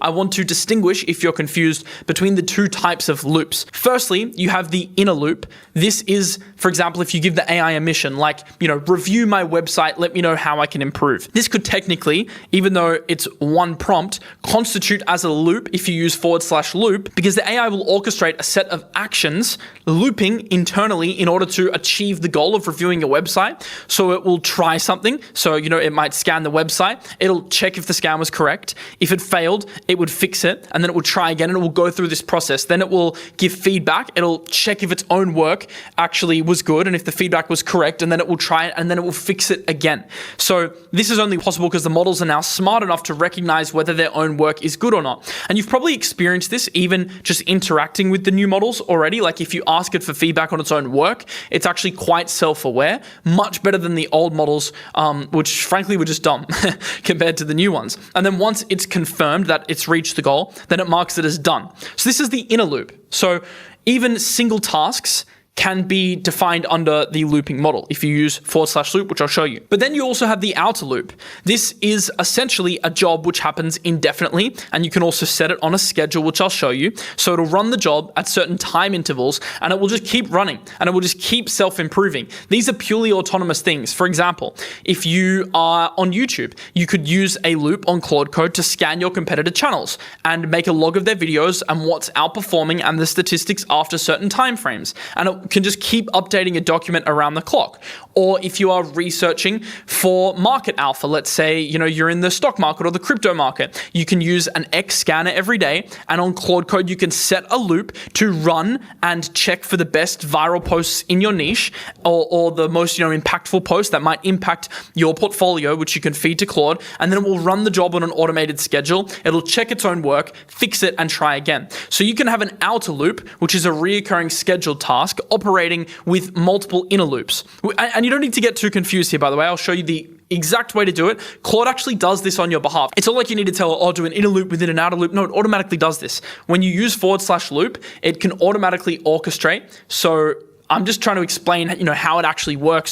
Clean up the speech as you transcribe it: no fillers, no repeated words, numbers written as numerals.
I want to distinguish, if you're confused, between the two types of loops. Firstly, you have the inner loop. This is, for example, if you give the AI a mission, like, review my website, let me know how I can improve. This could technically, even though it's one prompt, constitute as a loop if you use /loop, because the AI will orchestrate a set of actions looping internally in order to achieve the goal of reviewing a website. So it will try something. So, it might scan the website. It'll check if the scan was correct. If it failed, it would fix it, and then it will try again, and it will go through this process. Then it will give feedback. It'll check if its own work actually was good and if the feedback was correct, and then it will try it, and then it will fix it again. So this is only possible because the models are now smart enough to recognize whether their own work is good or not. And you've probably experienced this even just interacting with the new models already. Like if you ask it for feedback on its own work, it's actually quite self-aware, much better than the old models, which frankly were just dumb compared to the new ones. And then once it's confirmed that it's reached the goal, then it marks it as done. So this is the inner loop. So even single tasks can be defined under the looping model if you use /loop, which I'll show you. But then you also have the outer loop. This is essentially a job which happens indefinitely, and you can also set it on a schedule, which I'll show you. So it'll run the job at certain time intervals, and it will just keep running, and it will just keep self-improving. These are purely autonomous things. For example, if you are on YouTube, you could use a loop on Claude Code to scan your competitor channels and make a log of their videos and what's outperforming and the statistics after certain timeframes. And it can just keep updating a document around the clock. Or if you are researching for market alpha, let's say, you're in the stock market or the crypto market, you can use an X scanner every day, and on Claude Code, you can set a loop to run and check for the best viral posts in your niche, or the most, impactful posts that might impact your portfolio, which you can feed to Claude, and then it will run the job on an automated schedule. It'll check its own work, fix it, and try again. So you can have an outer loop, which is a reoccurring scheduled task, operating with multiple inner loops. And you don't need to get too confused here, by the way. I'll show you the exact way to do it. Claude actually does this on your behalf. It's not like you need to tell it, do an inner loop within an outer loop. No, it automatically does this. When you use /loop, it can automatically orchestrate. So I'm just trying to explain, how it actually works